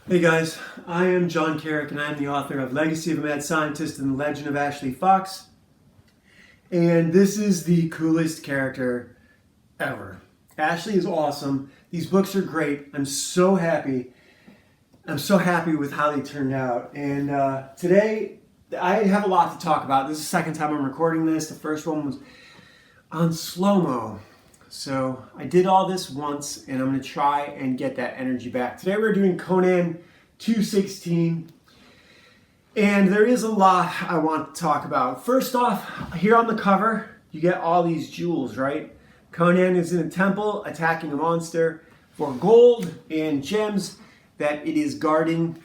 Hey guys, I am John Carrick and I am the author of Legacy of a Mad Scientist and the Legend of Ashley Fox. And this is the coolest character ever. Ashley is awesome. These books are great. I'm so happy. I'm so happy with how they turned out. And today I have a lot to talk about. This is the second time I'm recording this. The first one was on slow-mo. So I did all this once and I'm going to try and get that energy back. Today we're doing Conan 216 and there is a lot I want to talk about. First off, here on the cover you get all these jewels, right? Conan is in a temple attacking a monster for gold and gems that it is guarding,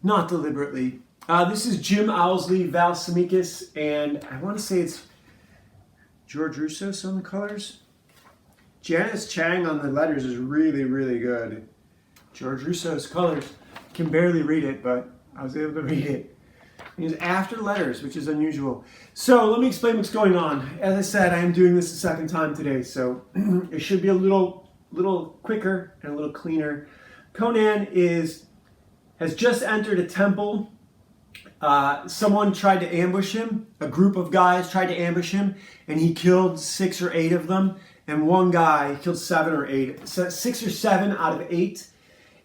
not deliberately. This is Jim Owsley, Val Semikis, and I want to say it's George Russos on the colors. Janice Chang on the letters is really, really good. George Russo's colors. Can barely read it, but I was able to read it. It's after letters, which is unusual. So let me explain what's going on. As I said, I am doing this the second time today, so it should be a little quicker and a little cleaner. Conan has just entered a temple. Someone tried to ambush him. A group of guys tried to ambush him, and he killed 6 or 8 of them. And one guy killed 7 or 8, 6 or 7 out of 8.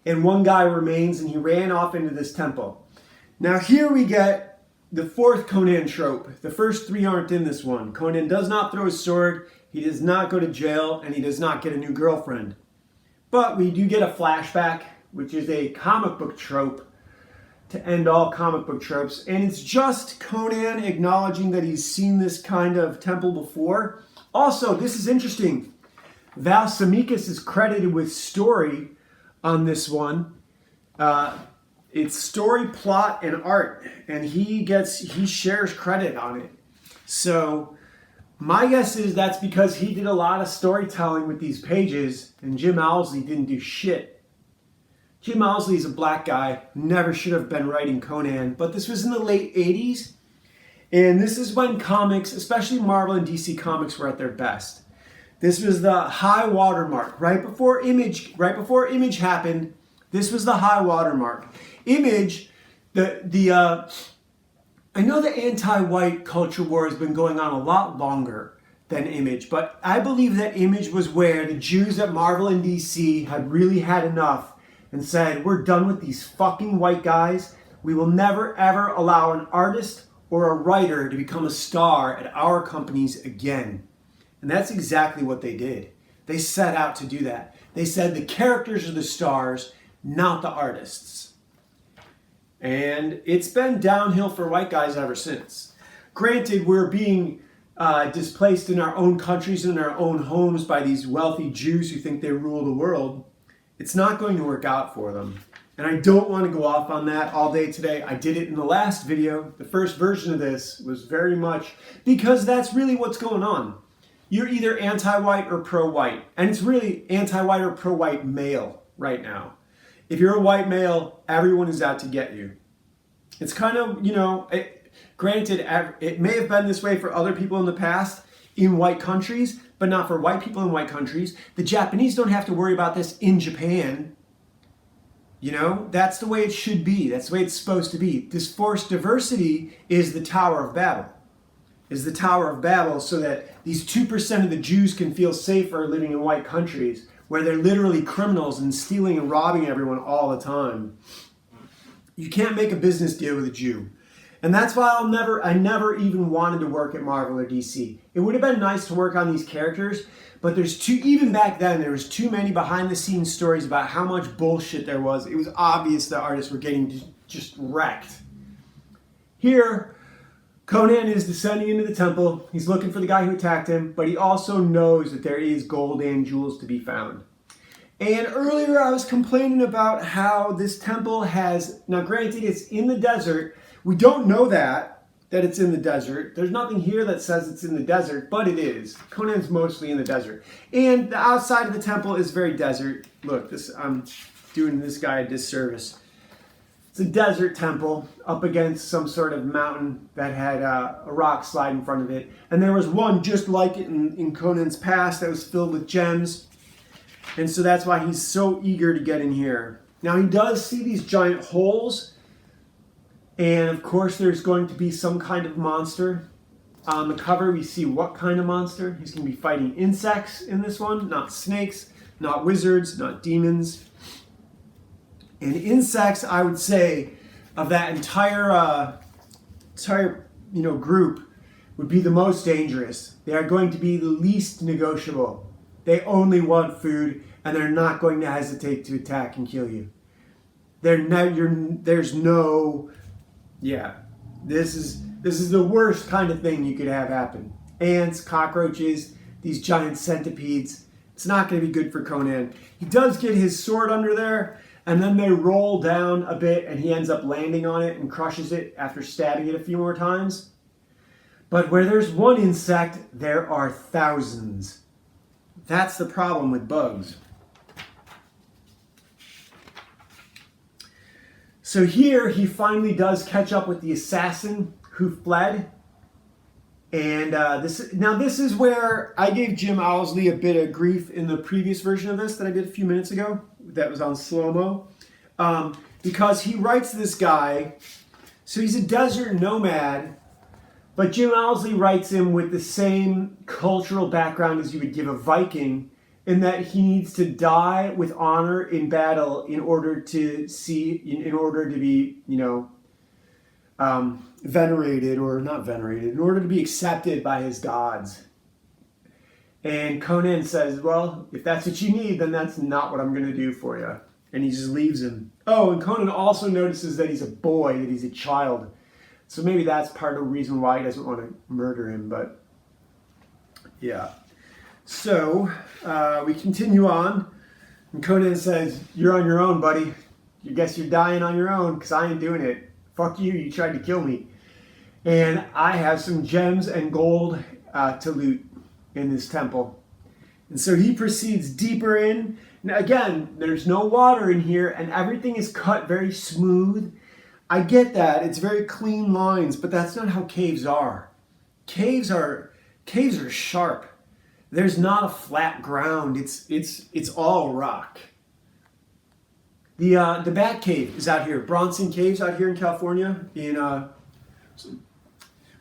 And one guy remains, and he ran off into this temple. Now here we get the 4th Conan trope. The first 3 aren't in this one. Conan does not throw his sword, he does not go to jail, and he does not get a new girlfriend. But we do get a flashback, which is a comic book trope to end all comic book tropes. And it's just Conan acknowledging that he's seen this kind of temple before. Also, this is interesting. Val Semikis is credited with story on this one. It's story, plot, and art, and he shares credit on it. So my guess is that's because he did a lot of storytelling with these pages, and Jim Owsley didn't do shit. Jim Owsley is a black guy, never should have been writing Conan, but this was in the late 80s. And this is when comics, especially Marvel and DC comics, were at their best. This was the high watermark. Right before Image happened, this was the high watermark. Image, I know the anti-white culture war has been going on a lot longer than Image, but I believe that Image was where the Jews at Marvel and DC had really had enough and said, we're done with these fucking white guys. We will never ever allow an artist or a writer to become a star at our companies again. And that's exactly what they did. They set out to do that. They said the characters are the stars, not the artists. And it's been downhill for white guys ever since. Granted, we're being displaced in our own countries and in our own homes by these wealthy Jews who think they rule the world. It's not going to work out for them. And I don't want to go off on that all day today. I did it in the last video. The first version of this was very much because that's really what's going on. You're either anti-white or pro-white. And it's really anti-white or pro-white male right now. If you're a white male, everyone is out to get you. It's kind of, granted, it may have been this way for other people in the past in white countries, but not for white people in white countries. The Japanese don't have to worry about this in Japan. That's the way it should be. That's the way it's supposed to be. This forced diversity is the Tower of Babel. So that these 2% of the Jews can feel safer living in white countries where they're literally criminals and stealing and robbing everyone all the time. You can't make a business deal with a Jew. And that's why I never even wanted to work at Marvel or DC. It would have been nice to work on these characters, but even back then, there was too many behind the scenes stories about how much bullshit there was. It was obvious that artists were getting just wrecked. Here, Conan is descending into the temple. He's looking for the guy who attacked him, but he also knows that there is gold and jewels to be found. And earlier I was complaining about how this temple now granted it's in the desert. We don't know that it's in the desert. There's nothing here that says it's in the desert, but it is. Conan's mostly in the desert. And the outside of the temple is very desert. Look, I'm doing this guy a disservice. It's a desert temple up against some sort of mountain that had a rock slide in front of it. And there was one just like it in Conan's past that was filled with gems. And so that's why he's so eager to get in here. Now he does see these giant holes, and of course there's going to be some kind of monster. On the cover we see what kind of monster. He's going to be fighting insects in this one, not snakes, not wizards, not demons. And insects, I would say, of that entire group, would be the most dangerous. They are going to be the least negotiable. They only want food, and they're not going to hesitate to attack and kill you. This is the worst kind of thing you could have happen. Ants, cockroaches, these giant centipedes. It's not going to be good for Conan. He does get his sword under there, and then they roll down a bit, and he ends up landing on it and crushes it after stabbing it a few more times. But where there's one insect, there are thousands. That's the problem with bugs. So here, he finally does catch up with the assassin who fled. And this is where I gave Jim Owsley a bit of grief in the previous version of this that I did a few minutes ago. That was on slow-mo. Because he writes this guy, so he's a desert nomad, but Jim Owsley writes him with the same cultural background as you would give a Viking, in that he needs to die with honor in battle in order to be, venerated, or not venerated, in order to be accepted by his gods. And Conan says, well, if that's what you need, then that's not what I'm going to do for you. And he just leaves him. Oh, and Conan also notices that he's a boy, that he's a child. So maybe that's part of the reason why he doesn't want to murder him, but yeah. So we continue on, and Conan says, you're on your own, buddy. I guess you're dying on your own, because I ain't doing it. Fuck you, you tried to kill me. And I have some gems and gold to loot in this temple. And so he proceeds deeper in. Now again, there's no water in here, and everything is cut very smooth. I get that, it's very clean lines, but that's not how caves are. Caves are sharp. There's not a flat ground. It's all rock. The Bat Cave is out here. Bronson Caves out here in California, in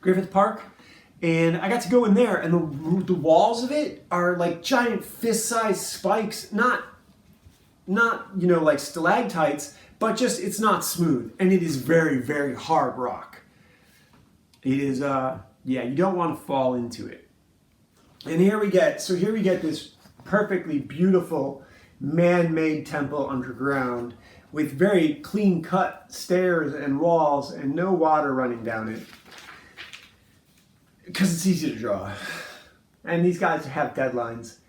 Griffith Park. And I got to go in there, and the walls of it are like giant fist-sized spikes. Not like stalactites, but just it's not smooth. And it is very, very hard rock. It is, you don't want to fall into it. And here we get this perfectly beautiful man-made temple underground with very clean-cut stairs and walls and no water running down it. Because it's easy to draw. And these guys have deadlines.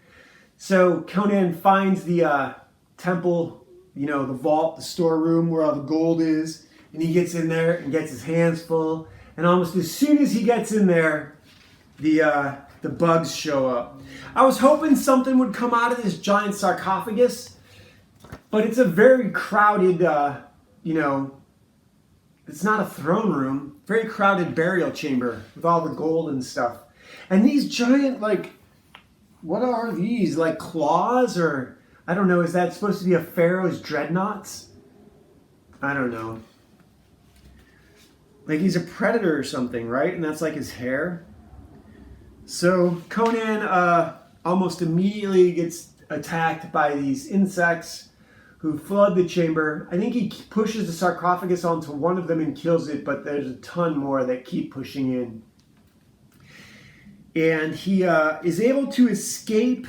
So Conan finds the temple, the vault, the storeroom where all the gold is, and he gets in there and gets his hands full. And almost as soon as he gets in there, the bugs show up. I was hoping something would come out of this giant sarcophagus, but it's a very crowded, it's not a throne room, very crowded burial chamber with all the gold and stuff. And these giant, what are these? Like claws, or, I don't know, is that supposed to be a pharaoh's dreadnoughts? I don't know. Like he's a predator or something, right? And that's like his hair. So Conan almost immediately gets attacked by these insects who flood the chamber. I think he pushes the sarcophagus onto one of them and kills it, but there's a ton more that keep pushing in. And he is able to escape.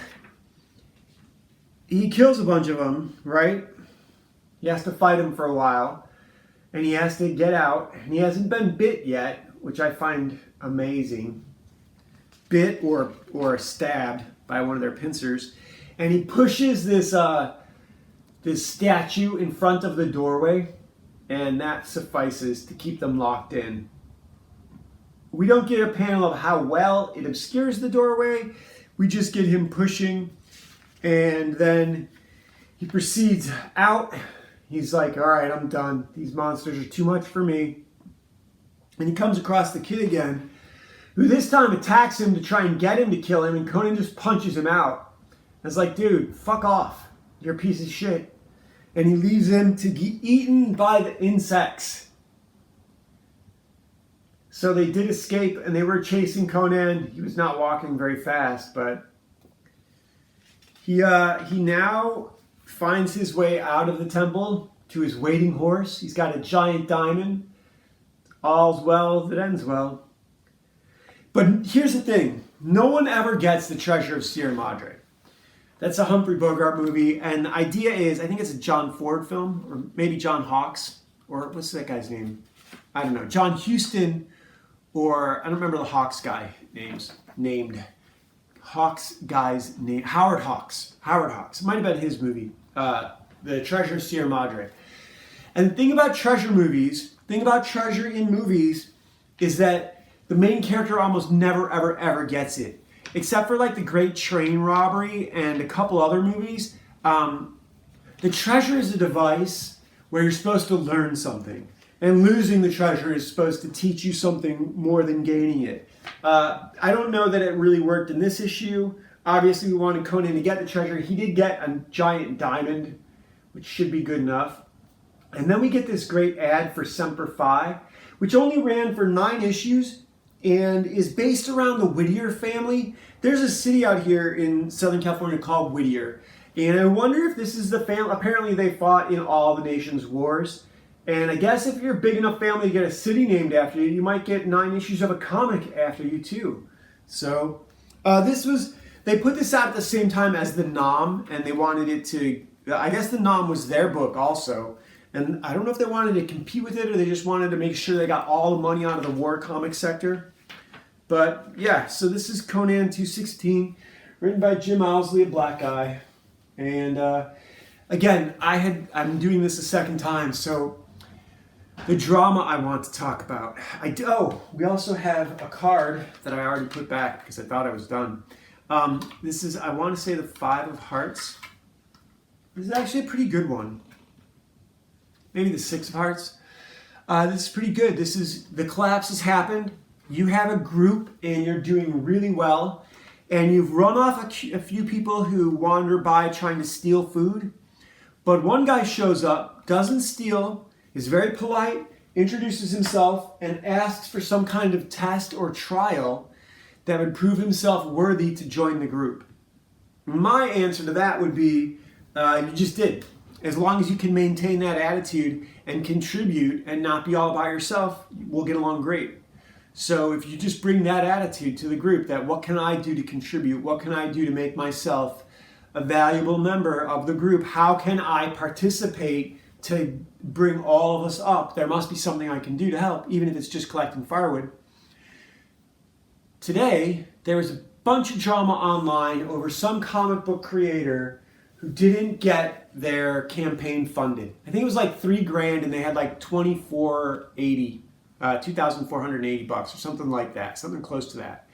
He kills a bunch of them, right? He has to fight them for a while. And he has to get out. And he hasn't been bit yet, which I find amazing. Bit or stabbed by one of their pincers. And he pushes this statue in front of the doorway, and that suffices to keep them locked in. We don't get a panel of how well it obscures the doorway. We just get him pushing, and then he proceeds out. He's like, all right, I'm done. These monsters are too much for me. And he comes across the kid again, who this time attacks him to try and get him to kill him, and Conan just punches him out. And it's like, dude, fuck off. You're a piece of shit. and he leaves him to be eaten by the insects. So they did escape, and they were chasing Conan. He was not walking very fast, but he now finds his way out of the temple to his waiting horse. He's got a giant diamond. All's well that ends well. But here's the thing. No one ever gets the treasure of Sierra Madre. That's a Humphrey Bogart movie, and the idea is, I think it's a John Ford film, or maybe John Hawkes, or what's that guy's name? I don't know. John Huston, or I don't remember the Hawks guy named. Hawks guy's name, Howard Hawks. It might have been his movie, The Treasure of Sierra Madre. And the thing about treasure in movies is that the main character almost never, ever gets it. Except for like The Great Train Robbery and a couple other movies. The treasure is a device where you're supposed to learn something. And losing the treasure is supposed to teach you something more than gaining it. I don't know that it really worked in this issue. Obviously, we wanted Conan to get the treasure. He did get a giant diamond, which should be good enough. And then we get this great ad for Semper Fi, which only ran for 9 issues and is based around the Whittier family. There's a city out here in Southern California called Whittier. And I wonder if this is the family. Apparently, they fought in all the nation's wars. And I guess if you're a big enough family to get a city named after you, you might get 9 issues of a comic after you too. So they put this out at the same time as the Nom, and they wanted it to, I guess the Nom was their book also. And I don't know if they wanted to compete with it or they just wanted to make sure they got all the money out of the war comic sector. But yeah, so this is Conan 216, written by Jim Owsley, a black guy. And again, I'm doing this a second time, so the drama I want to talk about. We also have a card that I already put back because I thought I was done. This is, I want to say, the 5 of Hearts. This is actually a pretty good one. Maybe the 6 of Hearts. This is pretty good. This is, the collapse has happened. You have a group and you're doing really well. And you've run off a few people who wander by trying to steal food. But one guy shows up, doesn't steal, is very polite, introduces himself, and asks for some kind of test or trial that would prove himself worthy to join the group. My answer to that would be, you just did. As long as you can maintain that attitude and contribute and not be all by yourself, we'll get along great. So if you just bring that attitude to the group, that what can I do to contribute? What can I do to make myself a valuable member of the group? How can I participate to bring all of us up? There must be something I can do to help, even if it's just collecting firewood. Today, there was a bunch of drama online over some comic book creator who didn't get their campaign funded. I think it was like $3,000 and they had like $2,480 or something like that, something close to that.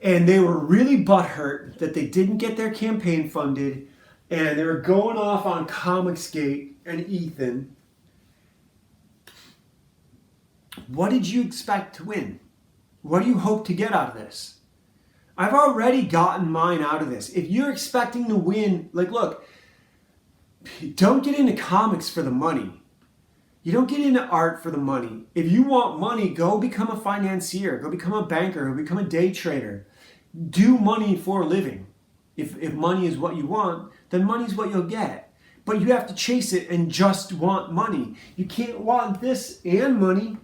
And they were really butthurt that they didn't get their campaign funded, and they were going off on Comicsgate and Ethan. What did you expect to win? What do you hope to get out of this? I've already gotten mine out of this. If you're expecting to win, like, look, don't get into comics for the money. You don't get into art for the money. If you want money, go become a financier, go become a banker, go become a day trader. Do money for a living. If money is what you want, then money is what you'll get. But you have to chase it and just want money. You can't want this and money.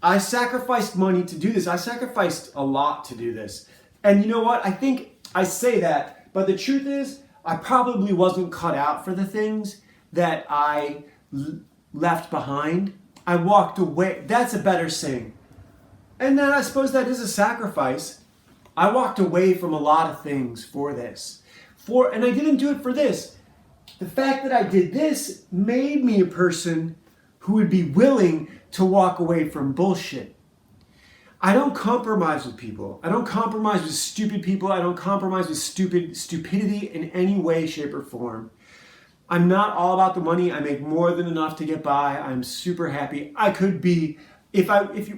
I sacrificed money to do this. I sacrificed a lot to do this. And you know what? I think I say that, but the truth is, I probably wasn't cut out for the things that I left behind. I walked away. That's a better saying. And then I suppose that is a sacrifice. I walked away from a lot of things for this. And I didn't do it for this. The fact that I did this made me a person who would be willing to walk away from bullshit. I don't compromise with people. I don't compromise with stupid people. I don't compromise with stupidity in any way, shape, or form. I'm not all about the money. I make more than enough to get by. I'm super happy. I could be,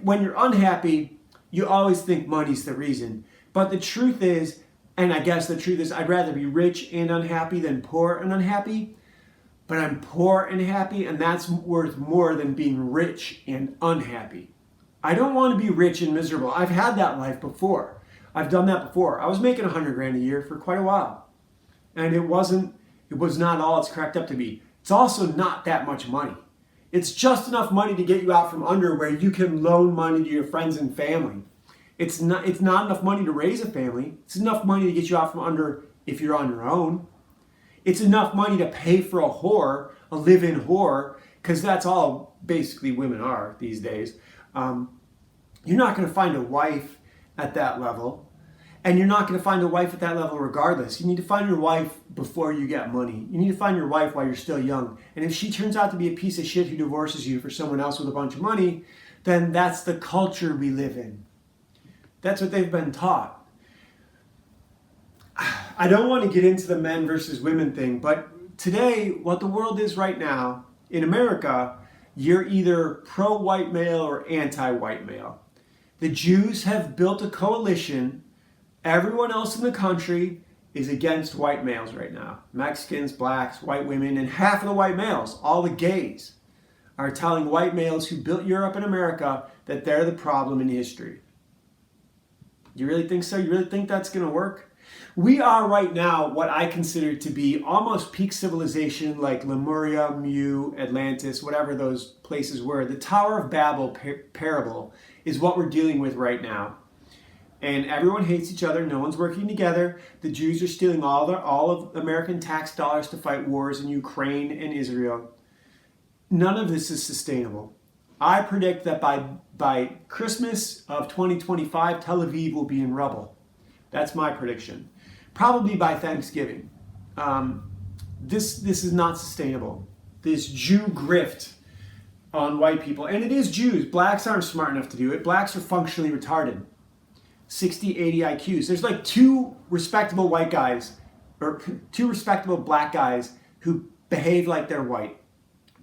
when you're unhappy, you always think money's the reason. But the truth is, and I guess the truth is, I'd rather be rich and unhappy than poor and unhappy. but I'm poor and happy, and that's worth more than being rich and unhappy. I don't want to be rich and miserable. I've had that life before. I've done that before. I was making 100 grand a year for quite a while, and it was not all it's cracked up to be. It's also not that much money. It's just enough money to get you out from under where you can loan money to your friends and family. It's not enough money to raise a family. It's enough money to get you out from under if you're on your own. It's enough money to pay for a whore, a live-in whore, because that's all basically women are these days. You're not going to find a wife at that level, and you're not going to find a wife at that level regardless. You need to find your wife before you get money. You need to find your wife while you're still young. And if she turns out to be a piece of shit who divorces you for someone else with a bunch of money, then that's the culture we live in. That's what they've been taught. I don't want to get into the men versus women thing, but today, what the world is right now, in America, you're either pro-white male or anti-white male. The Jews have built a coalition. Everyone else in the country is against white males right now. Mexicans, blacks, white women, and half of the white males, all the gays, are telling white males who built Europe and America that they're the problem in history. You really think so? You really think that's going to work? We are right now what I consider to be almost peak civilization, like Lemuria, Mu, Atlantis, whatever those places were. The Tower of Babel parable is what we're dealing with right now. And everyone hates each other. No one's working together. The Jews are stealing all of American tax dollars to fight wars in Ukraine and Israel. None of this is sustainable. I predict that by Christmas of 2025, Tel Aviv will be in rubble. That's my prediction. Probably by Thanksgiving. This is not sustainable. This Jew grift on white people. And it is Jews. Blacks aren't smart enough to do it. Blacks are functionally retarded. 60, 80 IQs. There's like two respectable white guys, or two respectable black guys who behave like they're white.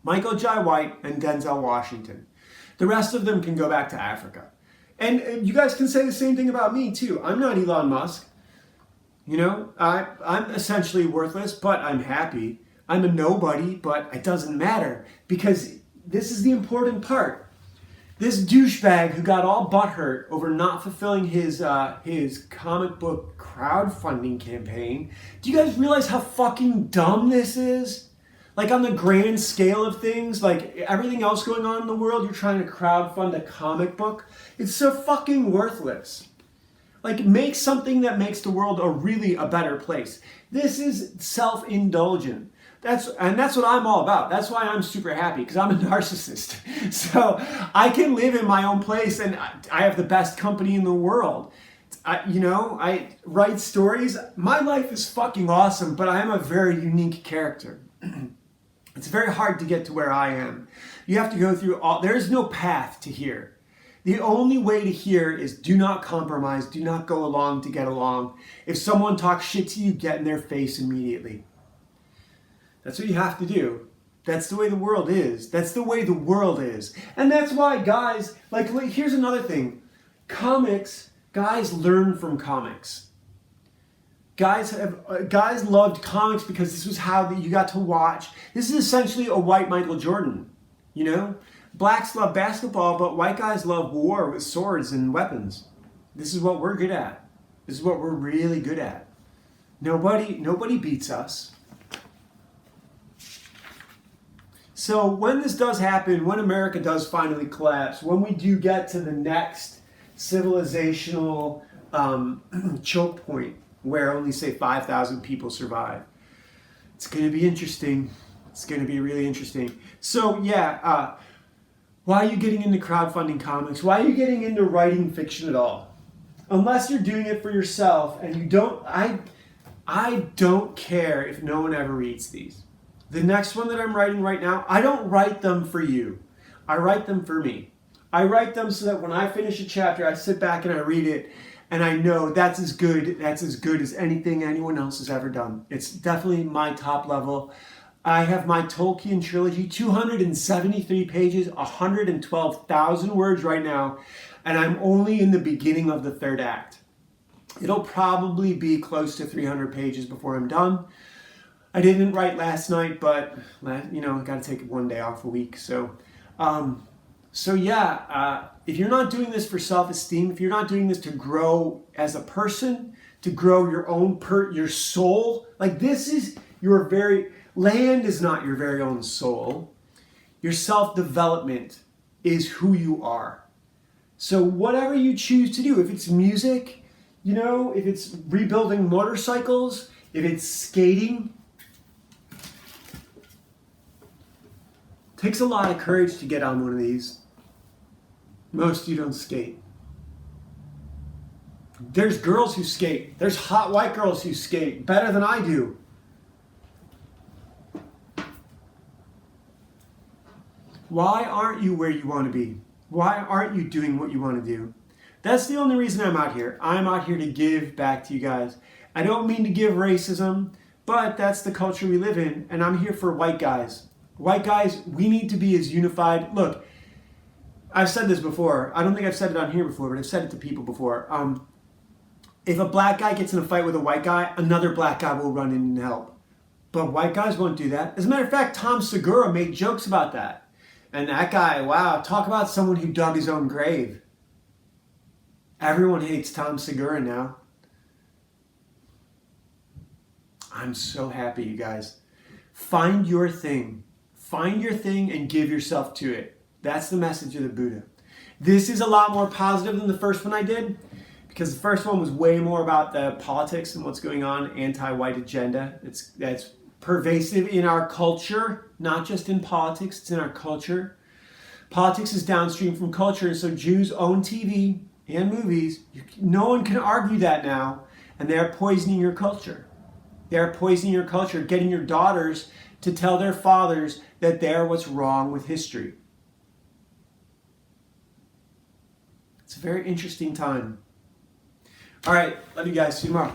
Michael Jai White and Denzel Washington. The rest of them can go back to Africa. And you guys can say the same thing about me too. I'm not Elon Musk. You know, I'm essentially worthless, but I'm happy. I'm a nobody, but it doesn't matter, because this is the important part. This douchebag who got all butthurt over not fulfilling his comic book crowdfunding campaign. Do you guys realize how fucking dumb this is? Like, on the grand scale of things, like everything else going on in the world, you're trying to crowdfund a comic book. It's so fucking worthless. Like, make something that makes the world a better place. This is self-indulgent. That's what I'm all about. That's why I'm super happy, because I'm a narcissist. So I can live in my own place, and I have the best company in the world. I write stories. My life is fucking awesome, but I am a very unique character. It's very hard to get to where I am. You have to go through there is no path to here. The only way to here is do not compromise, do not go along to get along. If someone talks shit to you, get in their face immediately. That's what you have to do. That's the way the world is. That's the way the world is. And that's why guys, like here's another thing. Guys learn from comics. Guys loved comics because this was how you got to watch. This is essentially a white Michael Jordan, you know? Blacks love basketball, but white guys love war with swords and weapons. This is what we're good at. This is what we're really good at. Nobody beats us. So when this does happen, when America does finally collapse, when we do get to the next civilizational choke point, where only, say, 5,000 people survive. It's going to be interesting. It's going to be really interesting. So, yeah, why are you getting into crowdfunding comics? Why are you getting into writing fiction at all? Unless you're doing it for yourself, and you don't, I don't care if no one ever reads these. The next one that I'm writing right now, I don't write them for you. I write them for me. I write them so that when I finish a chapter, I sit back and I read it, and I know that's as good as anything anyone else has ever done. It's definitely my top level. I have my Tolkien trilogy, 273 pages, 112,000 words right now, and I'm only in the beginning of the third act. It'll probably be close to 300 pages before I'm done. I didn't write last night, but you know, I got to take one day off a week. So, if you're not doing this for self-esteem, if you're not doing this to grow as a person, to grow your own your soul, like this is your land is not your very own soul. Your self-development is who you are. So whatever you choose to do, if it's music, you know, if it's rebuilding motorcycles, if it's skating, takes a lot of courage to get on one of these. Most of you don't skate. There's girls who skate. There's hot white girls who skate better than I do. Why aren't you where you want to be? Why aren't you doing what you want to do? That's the only reason I'm out here. I'm out here to give back to you guys. I don't mean to give racism, but that's the culture we live in, and I'm here for white guys. White guys, we need to be as unified. Look, I've said this before. I don't think I've said it on here before, but I've said it to people before. If a black guy gets in a fight with a white guy, another black guy will run in and help. But white guys won't do that. As a matter of fact, Tom Segura made jokes about that. And that guy, wow, talk about someone who dug his own grave. Everyone hates Tom Segura now. I'm so happy, you guys. Find your thing. Find your thing and give yourself to it. That's the message of the Buddha. This is a lot more positive than the first one I did, because the first one was way more about the politics and what's going on, anti-white agenda. That's pervasive in our culture, not just in politics, it's in our culture. Politics is downstream from culture, and so Jews own TV and movies. No one can argue that now, and they're poisoning your culture. They're poisoning your culture, getting your daughters to tell their fathers that they're what's wrong with history. It's a very interesting time. All right, love you guys. See you tomorrow.